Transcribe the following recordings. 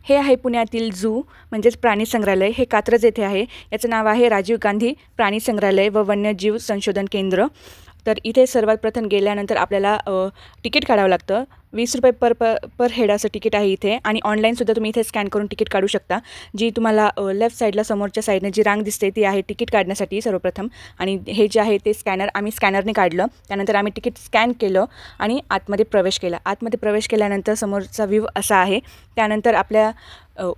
हे आहे पुण्यातील झू म्हणजेच प्राणी संग्रहालय. हे कात्रज येथे आहे. याचं नाव आहे राजीव गांधी प्राणी संग्रहालय व वन्यजीव संशोधन केंद्र. तर इथे सर्वात प्रथम गेल्यानंतर आपल्याला तिकीट काढावं लागतं. 20 रुपये पर हेड असं तिकीट आहे इथे. आणि ऑनलाईनसुद्धा तुम्ही इथे स्कॅन करून तिकीट काढू शकता. जी तुम्हाला लेफ्ट साईडला समोरच्या साईडने जी रांग दिसते ती आहे तिकीट काढण्यासाठी सर्वप्रथम. आणि हे जे आहे ते आम्ही स्कॅनरने काढलं. त्यानंतर आम्ही तिकीट स्कॅन केलं आणि आतमध्ये प्रवेश केला. आतमध्ये प्रवेश केल्यानंतर समोरचा व्ह्यू असा आहे. त्यानंतर आपल्या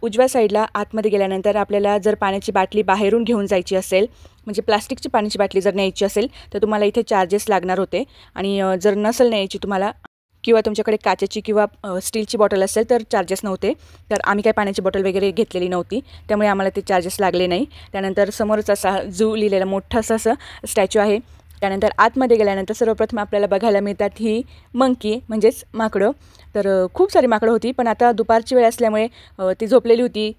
उजव्या साईडला आतमध्ये गेल्यानंतर आपल्याला जर पाण्याची बाटली बाहेरून घेऊन जायची असेल, म्हणजे प्लास्टिकची पाण्याची बाटली जर न्यायची असेल तर तुम्हाला इथे चार्जेस लागणार होते. आणि जर नसेल न्यायची तुम्हाला किंवा तुमच्याकडे काचेची किंवा स्टीलची बॉटल असेल तर चार्जेस नव्हते. तर आम्ही काही पाण्याची बॉटल वगैरे घेतलेली नव्हती, त्यामुळे आम्हाला ते चार्जेस लागले नाही. त्यानंतर समोरच असा झू लिहिलेला मोठासा असं स्टॅच्यू आहे. त्यानंतर आतमध्ये गेल्यानंतर सर्वप्रथम आपल्याला बघायला मिळतात ही मंकी म्हणजेच माकडं. तर खूप सारी माकडं होती, पण आता दुपारची वेळ असल्यामुळे ती झोपलेली होती,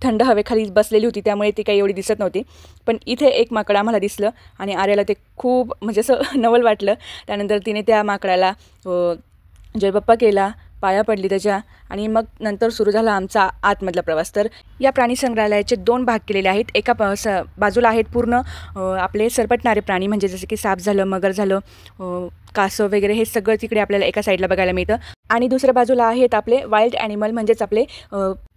थंड हवेखाली बसलेली होती, त्यामुळे ती काही एवढी दिसत नव्हती. पण इथे एक माकड आम्हाला दिसलं आणि आर्याला ते खूप म्हणजे असं नवल वाटलं. त्यानंतर तिने त्या माकडाला जय बाप्पा केला, पाया पडली त्याच्या, आणि मग नंतर सुरू झाला आमचा आतमधला प्रवास. तर या प्राणी संग्रहालयाचे 2 भाग केलेले आहेत. एका बाजूला आहेत पूर्ण आपले सरपटणारे प्राणी, म्हणजे जसे की साप झालं, मगर झालं, कासव वगैरे, हे सगळं तिकडे आपल्याला एका साईडला बघायला मिळतं. आणि दुसऱ्या बाजूला आहेत आपले वाईल्ड ॲनिमल म्हणजेच आपले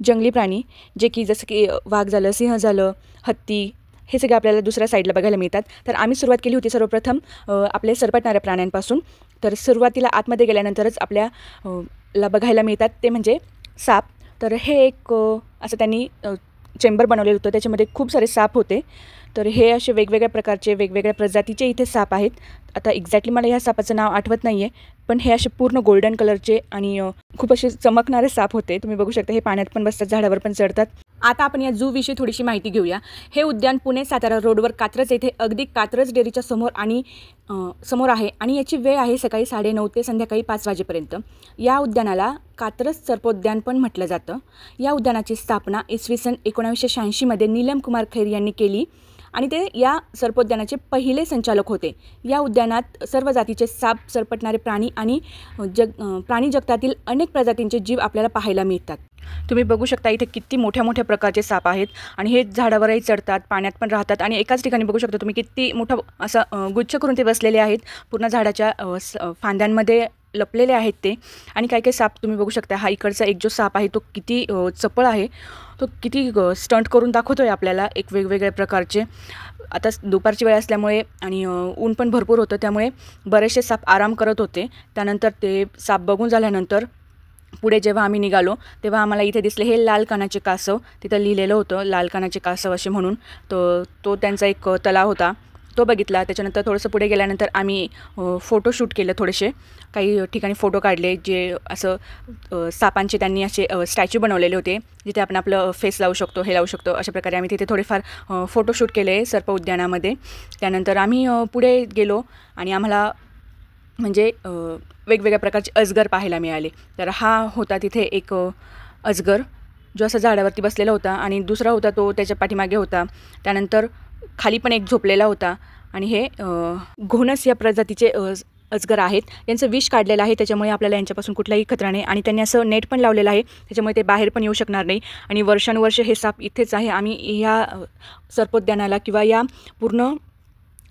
जंगली प्राणी, जे की जसं की वाघ झालं, सिंह झालं, हत्ती, हे सगळे आपल्याला दुसऱ्या साईडला बघायला मिळतात. तर आम्ही सुरुवात केली होती सर्वप्रथम आपले सरपटणाऱ्या प्राण्यांपासून. तर सुरुवातीला आतमध्ये गेल्यानंतरच आपल्याला बघायला मिळतात ते म्हणजे साप. तर हे एक असं त्यांनी चेंबर बनवलेलं होतं, त्याच्यामध्ये खूप सारे साप होते. तर हे असे वेगवेगळ्या प्रकारचे वेगवेगळ्या प्रजातीचे इथे साप आहेत. आता एक्झॅक्टली मला ह्या सापाचं नाव आठवत नाही आहे, पण हे असे पूर्ण गोल्डन कलरचे आणि खूप असे चमकणारे साप होते. तुम्ही बघू शकता, हे पाण्यात पण बसतात, झाडावर पण चढतात. आता आपण या झूविषयी थोडीशी माहिती घेऊया. हे उद्यान पुणे सातारा रोडवर कात्रज येथे अगदी कात्रज डेअरीच्या समोर आहे आणि याची वेळ आहे सकाळी 9:30 ते संध्याकाळी 5 वाजेपर्यंत. या उद्यानाला कात्रज सर्पोद्यान पण म्हटलं जातं. या उद्यानाची स्थापना इसवी सन 1986 मध्ये नीलम कुमार खैर यांनी केली आणि ते या सर्पोद्यानाचे पहिले संचालक होते. या उद्यानात सर्व जातीचे साप, सरपटणारे प्राणी आणि प्राणी जगतातील अनेक प्रजातींचे जीव आपल्याला पाहायला मिळतात. तुम्ही बघू शकता इथे किती मोठ्या मोठ्या प्रकारचे साप आहेत आणि हे झाडावरही चढतात, पाण्यात पण राहतात आणि एकाच ठिकाणी बघू शकता तुम्ही किती मोठा असं गुच्छ करून ते बसलेले आहेत. पूर्ण झाडाच्या फांद्यांमध्ये लपलेले आहेत ते. आणि काही काही साप तुम्ही बघू शकता. हा इकडचा एक जो साप आहे तो किती चपळ आहे, तो किती स्टंट करून दाखवतो आहे आपल्याला एक वेगवेगळ्या प्रकारचे. आता दुपारची वेळ असल्यामुळे आणि ऊन पण भरपूर होतं, त्यामुळे बरेचसे साप आराम करत होते. त्यानंतर ते साप बघून झाल्यानंतर पुढे जेव्हा आम्ही निघालो तेव्हा आम्हाला इथे दिसले हे लाल कानाचे कासव. तिथं लिहिलेलं होतं लाल कानाचे कासव असे म्हणून. तो त्यांचा एक तलाव होता, तो बघितला. त्याच्यानंतर थोडंसं पुढे गेल्यानंतर आम्ही फोटोशूट केलं, थोडेसे काही ठिकाणी फोटो काढले, जे असं सापांचे त्यांनी असे स्टॅच्यू बनवलेले होते, जिथे आपण आपलं फेस लावू शकतो, हे लावू शकतो. अशा प्रकारे आम्ही तिथे थोडेफार फोटोशूट केले सर्प उद्यानामध्ये. त्यानंतर आम्ही पुढे गेलो आणि आम्हाला म्हणजे वेगवेगळ्या प्रकारचे अजगर पाहायला मिळाले. तर हा होता तिथे एक अजगर, जो असा झाडावरती बसलेला होता आणि दुसरा होता तो त्याच्या पाठीमागे होता. त्यानंतर खाली पण एक झोपलेला होता. आणि हे घोणस या प्रजातीचे अजगर आहेत. यांचं विष काढलेलं आहे, त्याच्यामुळे आपल्याला यांच्यापासून कुठलाही खतरा नाही. आणि त्यांनी असं नेट पण लावलेलं आहे, त्याच्यामुळे ते बाहेर पण येऊ शकणार नाही. आणि वर्षानुवर्ष हे साप इथेच आहे. आम्ही ह्या सर्पोद्यानाला किंवा या पूर्ण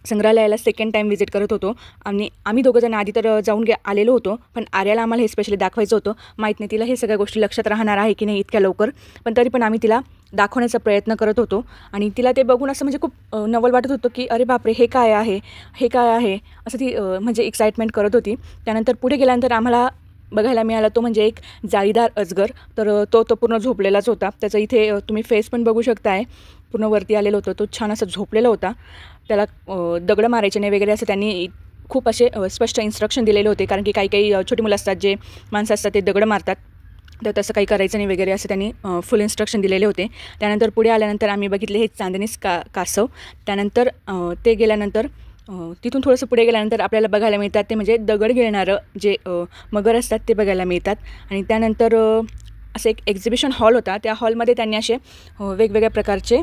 संग्रहालयाला सेकंड टाईम व्हिजिट करत होतो. आणि आम्ही दोघंजण आधी तर जाऊन आलेलो होतो, पण आर्याला आम्हाला हे स्पेशली दाखवायचं होतं. माहीत नाही तिला हे सगळ्या गोष्टी लक्षात राहणार आहे की नाही इतक्या लवकर, पण तरी पण आम्ही तिला दाखवण्याचा प्रयत्न करत होतो. आणि तिला ते बघून असं म्हणजे खूप नवल वाटत होतं की अरे बापरे, हे काय आहे, हे काय आहे, असं ती म्हणजे एक्साइटमेंट करत होती. त्यानंतर पुढे गेल्यानंतर आम्हाला बघायला मिळाला तो म्हणजे एक जाळीदार अजगर. तर तो पूर्ण झोपलेलाच होता. त्याचं इथे तुम्ही फेस पण बघू शकताय, पूर्ण वरती आलेलं होतं. तो छान असं झोपलेला होता. त्याला दगडं मारायचे नाही वगैरे असं त्यांनी खूप असे स्पष्ट इन्स्ट्रक्शन दिलेले होते, कारण की काही काही छोटी मुलं असतात, जे माणसं असतात ते दगडं मारतात, तर तसं काही करायचं नाही वगैरे असं त्यांनी फुल इन्स्ट्रक्शन दिलेले होते. त्यानंतर पुढे आल्यानंतर आम्ही बघितले हे चांदणीस कासव. त्यानंतर ते गेल्यानंतर तिथून थोडंसं पुढे गेल्यानंतर आपल्याला बघायला मिळतात ते म्हणजे दगड गिळणारं जे मगर असतात ते बघायला मिळतात. आणि त्यानंतर असं एक एक्झिबिशन हॉल होता. त्या हॉलमध्ये त्यांनी असे वेगवेगळ्या प्रकारचे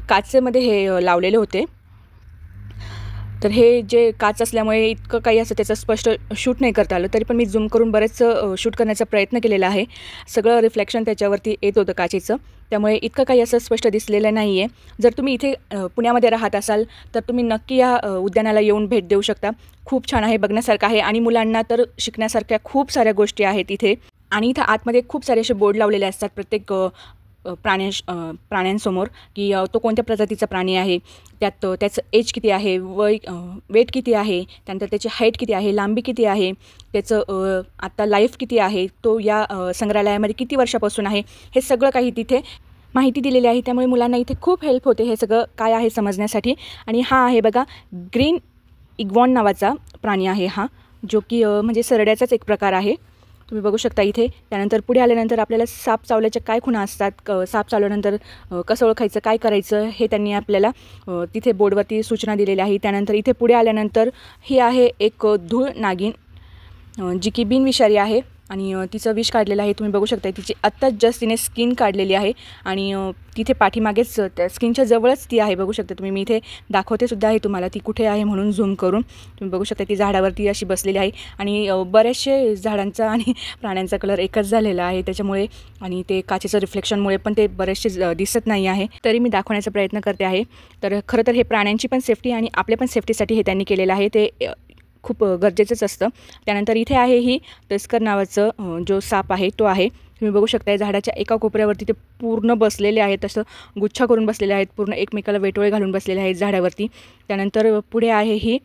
काचेमध्ये हे लावलेले होते. तर हे जे काच असल्यामुळे इतकं काही असं त्याचं स्पष्ट शूट नाही करता आलं, तरी पण मी झूम करून बरेच शूट करण्याचा प्रयत्न केलेला आहे. सगळं रिफ्लेक्शन त्याच्यावरती येत होतं काचेचं, त्यामुळे इतकं काही असं स्पष्ट दिसलेलं नाही आहे. जर तुम्ही इथे पुण्यामध्ये राहत असाल तर तुम्ही नक्की या उद्यानाला येऊन भेट देऊ शकता. खूप छान आहे, बघण्यासारखं आहे आणि मुलांना तर शिकण्यासारख्या खूप साऱ्या गोष्टी आहेत इथे. आणि इथं आतमध्ये खूप सारे असे बोर्ड लावलेले असतात प्रत्येक प्राण्यांसमोर, की तो कोणत्या प्रजातीचा प्राणी आहे, त्यात त्याचं एज किती आहे, वेट किती आहे, त्यानंतर त्याची हाईट किती आहे, लांबी किती आहे, त्याचं आत्ता लाईफ किती आहे, तो या संग्रहालयामध्ये किती वर्षापासून आहे, हे सगळं काही तिथे माहिती दिलेली आहे. त्यामुळे मुलांना इथे खूप हेल्प होते हे सगळं काय आहे समजण्यासाठी. आणि हा आहे बघा ग्रीन इग्वॉन नावाचा प्राणी आहे हा, जो की म्हणजे सरड्याचाच एक प्रकार आहे. तुम्ही बघू शकता इथे. त्यानंतर पुढे आल्यानंतर आपल्याला साप चावल्याच्या काय खुणा असतात, साप चावल्यानंतर कसं ओळखायचं, काय करायचं, हे त्यांनी आपल्याला तिथे बोर्डवरती सूचना दिलेल्या आहे. त्यानंतर इथे पुढे आल्यानंतर ही आहे एक धूळ नागिन, जी की बिनविषारी आहे आणि तिचं विष काढलेलं आहे. तुम्ही बघू शकता तिची आत्ताच जस्ट तिने स्किन काढलेली आहे आणि तिथे पाठीमागेच त्या स्किनच्या जवळच ती आहे. बघू शकता तुम्ही, मी इथे दाखवते सुद्धा आहे तुम्हाला ती कुठे आहे म्हणून झूम करून. तुम्ही बघू शकता ती झाडावरती अशी बसलेली आहे आणि बरेचसे झाडांचा आणि प्राण्यांचा कलर एकच झालेला आहे त्याच्यामुळे, आणि ते काचेचं रिफ्लेक्शनमुळे पण ते बरेचसे दिसत नाही आहे. तरी मी दाखवण्याचा प्रयत्न करते आहे. तर खरं तर हे प्राण्यांची पण सेफ्टी आणि आपल्या पण सेफ्टीसाठी हे त्यांनी केलेलं आहे, ते खूप गरजेचंच असतं. त्यानंतर इथे आहे ही तस्कर नावाचं जो साप आहे तो आहे. तुम्ही बघू शकता झाडाच्या एका कोपऱ्यावरती ते पूर्ण बसलेले आहेत, तसं गुच्छा करून बसलेले आहेत, पूर्ण एकमेकाला वेटोळे घालून बसलेले आहेत झाडावरती. त्यानंतर पुढे आहे ही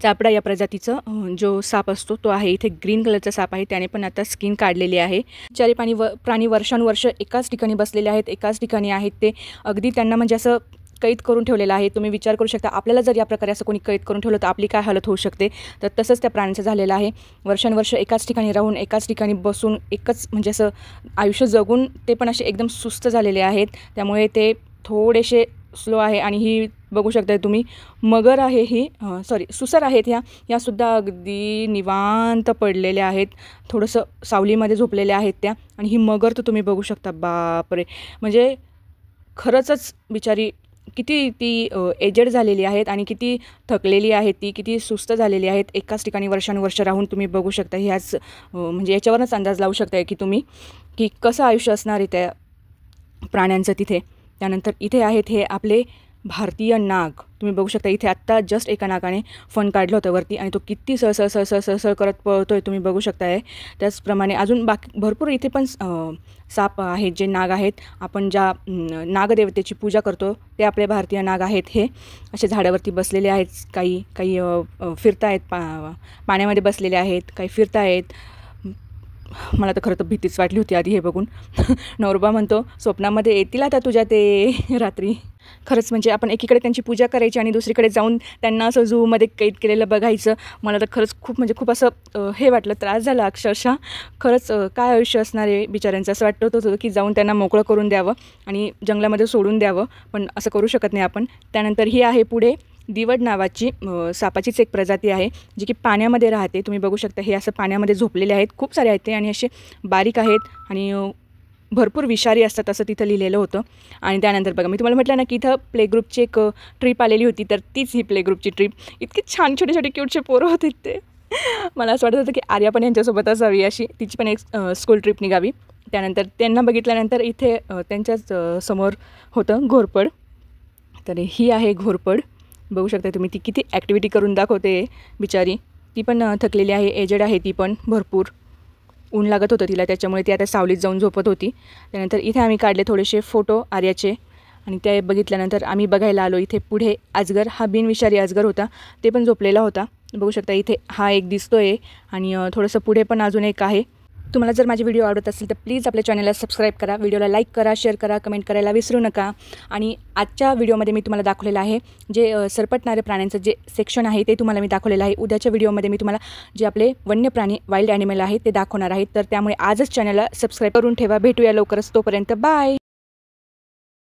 चापडा या प्रजातीचं जो साप असतो तो आहे. इथे ग्रीन कलरचा साप आहे, त्याने पण आता स्किन काढलेली आहे. चारी प्राणी वर्षानुवर्ष एकाच ठिकाणी बसलेले आहेत, एकाच ठिकाणी आहेत. ते अगदी त्यांना म्हणजे असं कैद करून ठेवलेलं आहे. तुम्ही विचार करू शकता आपल्याला जर या प्रकारे असं कोणी कैद करून ठेवलं तर आपली काय हालत होऊ शकते. तर तसंच त्या प्राण्यांचं झालेलं आहे. वर्षानुवर्ष एकाच ठिकाणी राहून, एकाच ठिकाणी बसून, एकच म्हणजे असं आयुष्य जगून ते पण असे एकदम सुस्त झालेले आहेत. त्यामुळे ते थोडेसे स्लो आहे. आणि ही बघू शकता तुम्ही मगर आहे, ही सुसर आहेत. ह्यासुद्धा अगदी निवांत पडलेल्या आहेत, थोडंसं सावलीमध्ये झोपलेल्या आहेत त्या. आणि ही मगर तर तुम्ही बघू शकता, बापरे, म्हणजे खरंच बिचारी किती ती एजेड झालेली आहेत आणि किती थकलेली आहेत, ती किती सुस्त झालेली आहेत एकाच ठिकाणी वर्षानुवर्ष राहून. तुम्ही बघू शकता ह्याच म्हणजे याच्यावरच अंदाज लावू शकता की तुम्ही की कसं आयुष्य असणार आहे त्या प्राण्यांचं तिथे. त्यानंतर इथे आहेत हे आपले भारतीय नाग. तुम्ही बघू शकता इथे आत्ता जस्ट एका नागाने फन काढलं होतं वरती आणि तो किती सळसळ करत पळतोय तुम्ही बघू शकताय. त्याचप्रमाणे अजून बाकी भरपूर इथे पण साप आहेत, जे नाग आहेत. आपण ज्या नागदेवतेची पूजा करतो ते आपले भारतीय नाग आहेत. हे असे झाडावरती बसलेले आहेत, काही फिरतायत, पाण्यामध्ये बसलेले आहेत, काही फिरतायत. मला तर खरं तर भीतीच वाटली होती आधी हे बघून. नवरोबा म्हणतो स्वप्नामध्ये येतील आता तुझ्या ते रात्री. खरंच म्हणजे आपण एकीकडे त्यांची पूजा करायची आणि दुसरीकडे जाऊन त्यांना असं झूमध्ये कैद केलेलं बघायचं. मला तर खरंच खूप असं हे वाटलं, त्रास झाला अक्षरशः. खरंच काय आयुष्य असणार आहे बिचाऱ्यांचं, असं वाटत होतं की जाऊन त्यांना मोकळं करून द्यावं आणि जंगलामध्ये सोडून द्यावं, पण असं करू शकत नाही आपण. त्यानंतर ही आहे पुढे दिवड नावाची सापाचीच एक प्रजाती आहे, जी की पाण्यामध्ये राहते. तुम्ही बघू शकता हे असं पाण्यामध्ये झोपलेले आहेत, खूप सारे आहेत ते आणि असे बारीक आहेत आणि भरपूर विषारी असतात असं तिथं लिहिलेलं होतं. आणि त्यानंतर बघा मी तुम्हाला म्हटलं ना की इथं प्ले ग्रुपची एक ट्रिप आलेली होती, तर तीच ही प्ले ग्रुपची ट्रिप. इतकी छान छोटे क्यूटचे पोरं होते ते. मला असं वाटत होतं की आर्या पण यांच्यासोबत असावी, अशी तिची पण एक स्कूल ट्रिप निघावी. त्यानंतर त्यांना बघितल्यानंतर इथे त्यांच्याच समोर होतं घोरपड. तर ही आहे घोरपड. बघू शकता तुम्ही ती किती ॲक्टिव्हिटी करून दाखवते बिचारी. ती पण थकलेली आहे, एजेड आहे ती पण, भरपूर ऊन लागत होतं तिला, त्याच्यामुळे ती आता सावलीत जाऊन झोपत होती. त्यानंतर इथे आम्ही काढले थोडेसे फोटो आर्याचे आणि ते बघितल्यानंतर आम्ही बघायला आलो इथे पुढे अजगर. हा बिनविषारी अजगर होता, ते पण झोपलेला होता. बघू शकता इथे हा एक दिसतोय आणि थोडंसं पुढे पण अजून एक आहे. तुम्हाला जर माझे व्हिडिओ आवडत असेल तर प्लीज आपल्या चॅनलला सबस्क्राईब करा, व्हिडिओला लाईक करा, शेअर करा, कमेंट करायला विसरू नका. आणि आजच्या व्हिडिओमध्ये मी तुम्हाला दाखवलेलं आहे जे सरपटणारे प्राण्यांचं जे सेक्शन आहे ते तुम्हाला मी दाखवलेलं आहे. उद्याच्या व्हिडिओमध्ये मी तुम्हाला जे आपले वन्य प्राणी वाईल्ड ॲनिमल आहेत ते दाखवणार आहेत. तर त्यामुळे आजच चॅनलला सबस्क्राईब करून ठेवा. भेटूया लवकरच, तोपर्यंत बाय.